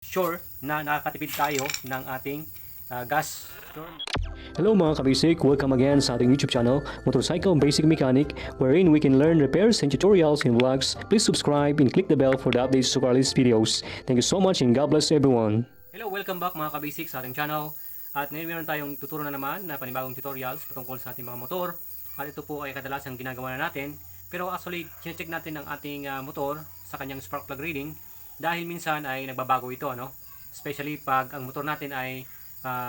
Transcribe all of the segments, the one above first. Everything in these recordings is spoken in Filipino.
sure na nakakatipid tayo ng ating gas. Hello mga kabasic, welcome again sa ating YouTube channel, Motorcycle Basic Mechanic, wherein we can learn repairs and tutorials and vlogs. Please subscribe and click the bell for the updates of our latest videos. Thank you so much and God bless everyone. Hello, welcome back mga kabasic sa ating channel. At ngayon meron tayong tuturo na naman na panibagong tutorials patungkol sa ating mga motor. At ito po ay kadalasang ginagawa na natin. Pero actually, check natin ang ating motor sa kanyang spark plug reading dahil minsan ay nagbabago ito, ano? Especially pag ang motor natin ay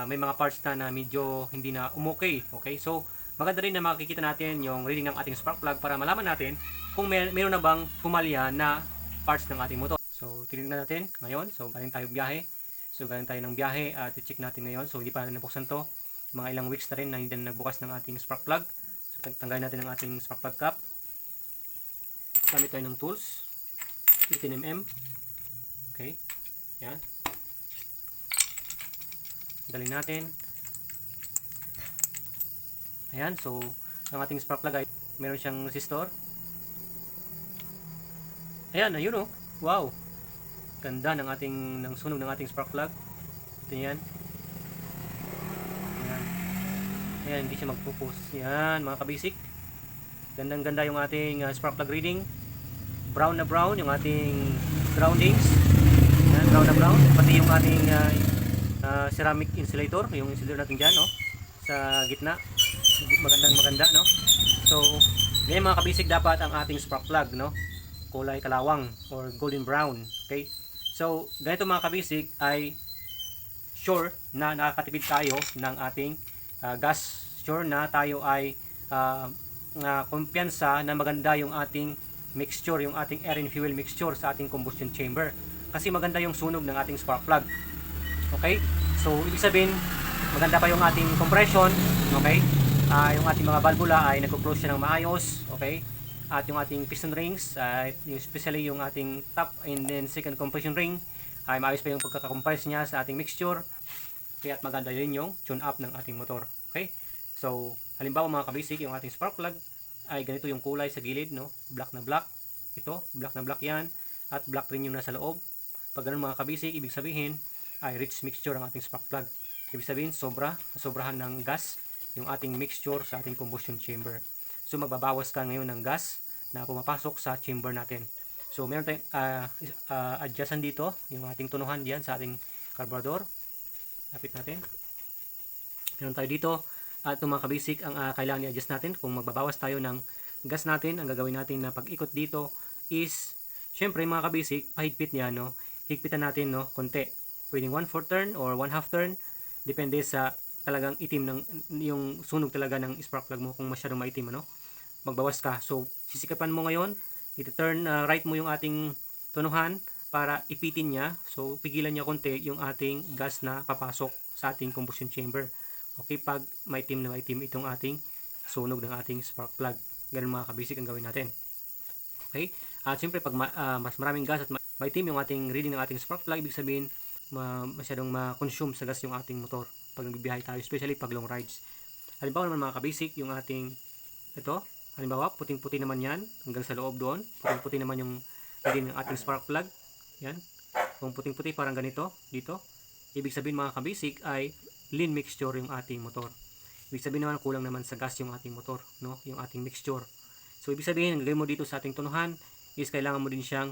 may mga parts na medyo hindi na umokay. Okay? So, maganda rin na makikita natin yung reading ng ating spark plug para malaman natin kung mayroon na bang pumalya na parts ng ating motor. So, tinignan natin ngayon. So, galing tayo biyahe. So, galing tayo ng biyahe at i-check natin ngayon. So, hindi pa natin nabuksan to. Mga ilang weeks na rin na hindi na nagbukas ng ating spark plug. So, tanggalin natin ang ating spark plug cap. Gamit tayo ng tools. 15mm. Okay. Yan. Galing natin. Ayan, so ang ating spark plug ay meron siyang resistor. Ayan, ayun oh. Wow. Ganda ng sunog ng ating spark plug. Ito yan. Ayan. Ayan, hindi siya mag-focus. Ayan, mga kabasic. Gandang-ganda yung ating spark plug reading. Brown na brown yung ating groundings. Ayan, brown na brown. Pati yung ating ceramic insulator, yung insulator natin dyan, no? Sa gitna. Maganda, no? So, ganyan mga kabisig dapat ang ating spark plug, no? Kulay kalawang or golden brown. Okay? So, ganito mga kabisig ay sure na nakakatipid tayo ng ating gas. Sure na tayo ay kumpiyansa na maganda yung ating mixture, yung ating air and fuel mixture sa ating combustion chamber. Kasi maganda yung sunog ng ating spark plug. Okay? So, ibig sabihin, maganda pa yung ating compression. Okay? Yung ating mga valvula ay nagko-close siya ng maayos. Okay? At yung ating piston rings, especially yung ating top and then second compression ring, ay maayos pa yung pagkaka-compress niya sa ating mixture. Kaya at maganda yun yung tune up ng ating motor. Okay? So, halimbawa mga kabasic, yung ating spark plug ay ganito yung kulay sa gilid, no? Black na black. Ito, black na black yan. At black rin yung nasa loob. Pag ganun mga kabasic, ibig sabihin, ay rich mixture ang ating spark plug. Ibig sabihin, sobrahan ng gas yung ating mixture sa ating combustion chamber. So, magbabawas ka ngayon ng gas na pumapasok sa chamber natin. So, meron tayong adjustan dito, yung ating tunuhan diyan sa ating carburetor. Lapit natin. Meron tayo dito. At itong mga kabasic, ang kailangan i-adjust natin kung magbabawas tayo ng gas natin, ang gagawin natin na pag-ikot dito is, syempre mga kabasic, pahigpit niya, no? Higpitan natin, no? Konti. Pwedeng 1/4 turn or 1/2 turn. Depende sa talagang itim ng yung sunog talaga ng spark plug mo kung masyadong maitim, ano? Magbawas ka. So, sisikapan mo ngayon, i-turn right mo yung ating tunuhan para ipitin niya. So, pigilan niya konti yung ating gas na papasok sa ating combustion chamber. Okay, pag maitim na maitim itong ating sunog ng ating spark plug. Ganun mga kabasic ang gawin natin. Okay? At siyempre, pag mas maraming gas at maitim yung ating reading ng ating spark plug, ibig sabihin, masyadong ma-consume sa gas yung ating motor pag nagbibiyahe tayo, especially pag long rides. Halimbawa naman mga kabasic, yung ating ito, halimbawa puting-puti naman yan hanggang sa loob doon, puting-puti naman yung reading ng ating spark plug. Yan, kung puting-puti parang ganito dito, ibig sabihin mga kabasic ay lean mixture yung ating motor. Ibig sabihin naman kulang naman sa gas yung ating motor, no, yung ating mixture. So ibig sabihin, ang gagawin mo dito sa ating tunuhan is kailangan mo din siyang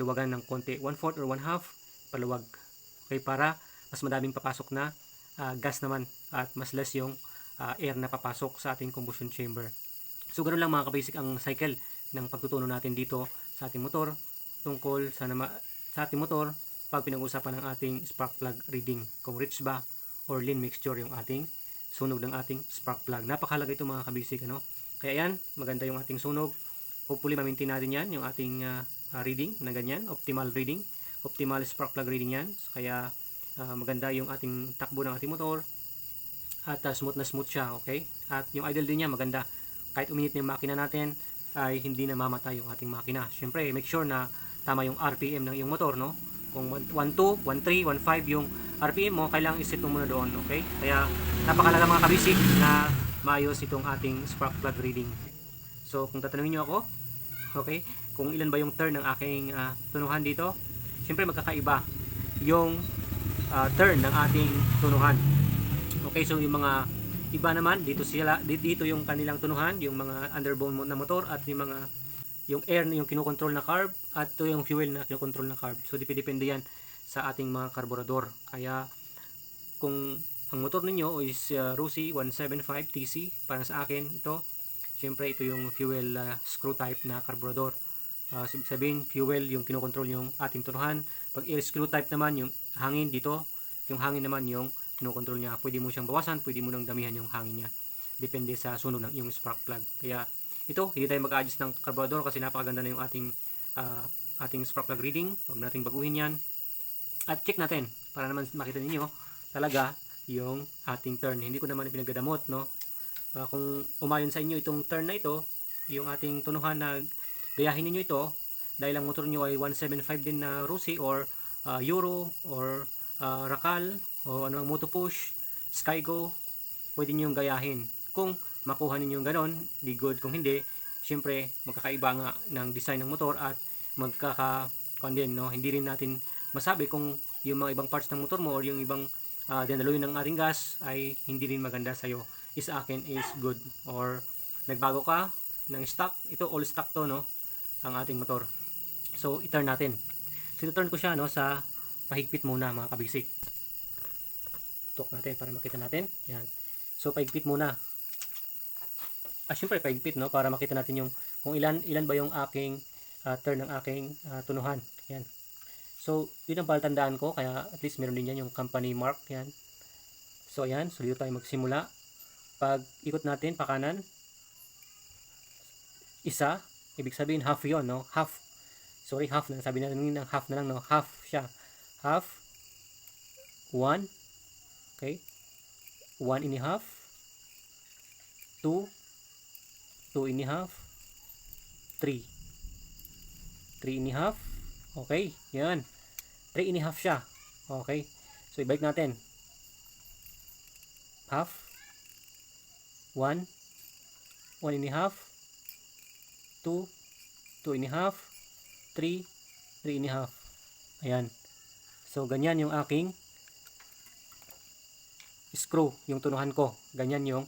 luwagan ng konti, 1/4 or 1/2 paluwag. Okay, para mas madaming papasok na gas naman at mas less yung air na papasok sa ating combustion chamber. So ganoon lang mga kabasic ang cycle ng pagtutuno natin dito sa ating motor tungkol sa ating motor pag pinag-uusapan ng ating spark plug reading, kung rich ba or lean mixture yung ating sunog ng ating spark plug. Napakahalaga ito mga kabasic, ano? Kaya yan, maganda yung ating sunog. Hopefully ma-maintain natin yan, yung ating reading na ganyan, optimal reading, optimal spark plug reading yan. Kaya maganda yung ating takbo ng ating motor at smooth na smooth siya, okay? At yung idle din niya maganda. Kahit uminit na yung makina natin ay hindi na mamatay yung ating makina. Syempre, make sure na tama yung RPM ng yung motor, no? Kung 12, 13, 15 yung RPM mo, kailangan iset mo muna doon, okay? Kaya napakalaga mga kabisig na maayos itong ating spark plug reading. So, kung tatanungin niyo ako, okay, kung ilan ba yung turn ng aking tunuhan dito, syempre magkakaiba yung turn ng ating tunuhan. Okay, so yung mga iba naman dito dito yung kanilang tunuhan, yung mga underbone na motor at yung air na yung kinokontrol na carb at ito yung fuel na kinokontrol na carb. So depende yan sa ating mga karburador. Kaya kung ang motor ninyo is Rusi 175 TC, para sa akin ito, syempre ito yung fuel screw type na karburador. So ibig sabihin fuel yung kinokontrol yung ating tunuhan. Pag air screw type naman, yung hangin dito, yung hangin naman yung kinokontrol niya. Pwede mo siyang bawasan, pwede mo nang damihan yung hangin niya. Depende sa sunog ng yung spark plug. Kaya ito, hindi tayo mag-adjust ng carburetor kasi napakaganda na yung ating spark plug reading. Huwag nating baguhin yan. At check natin para naman makita ninyo talaga yung ating turn. Hindi ko naman pinagdadamot, no? Kung umayon sa inyo itong turn na ito, yung ating tunuhan na gayahin ninyo ito, dahil ang motor nyo ay 175 din na Rusi or Euro or Rakal o anong Moto Push, Skygo, pwede nyo yung gayahin. Kung makuha ninyo yung ganon, di good. Kung hindi, syempre magkakaiba nga ng design ng motor at din, no? Hindi rin natin masabi kung yung mga ibang parts ng motor mo or yung ibang dinaluin ng ating gas ay hindi rin maganda sa'yo. Sa akin is good. Or nagbago ka ng stock, ito all stock to, no? Ang ating motor. So i-turn natin. So i-turn ko siya, no, sa pahigpit muna mga kabisik. Tok natin para makita natin. Yan. So pahigpit muna. Syempre pahigpit, no, para makita natin yung kung ilan ba yung aking turn ng aking tunuhan. Yan. So yun ang palatandaan ko, kaya at least meron din yan yung company mark. Yan. So ayan, so dito tayo magsimula. Pag ikot natin pa kanan, isa, ibig sabihin half yon, no? Half. Sorry, half na. Sabi natin ng half na lang, no? Half siya. Half. 1. Okay. 1 and a half. 2. 2 and a half. 3. 3 and a half. Okay. Yan. 3 and a half siya. Okay. So, ibalik natin. Half. 1. 1 and a half. 2. 2 and a half. 3. 3 and a half. Ayan. So, ganyan yung aking screw, yung tunuhan ko. Ganyan yung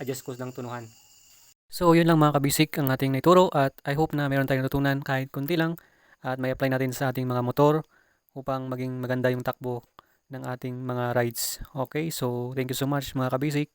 adjust ko ng tunuhan. So, yun lang mga kabisik ang ating naituro at I hope na meron tayong natutunan kahit kunti lang at may apply natin sa ating mga motor upang maging maganda yung takbo ng ating mga rides. Okay, so thank you so much mga kabisik.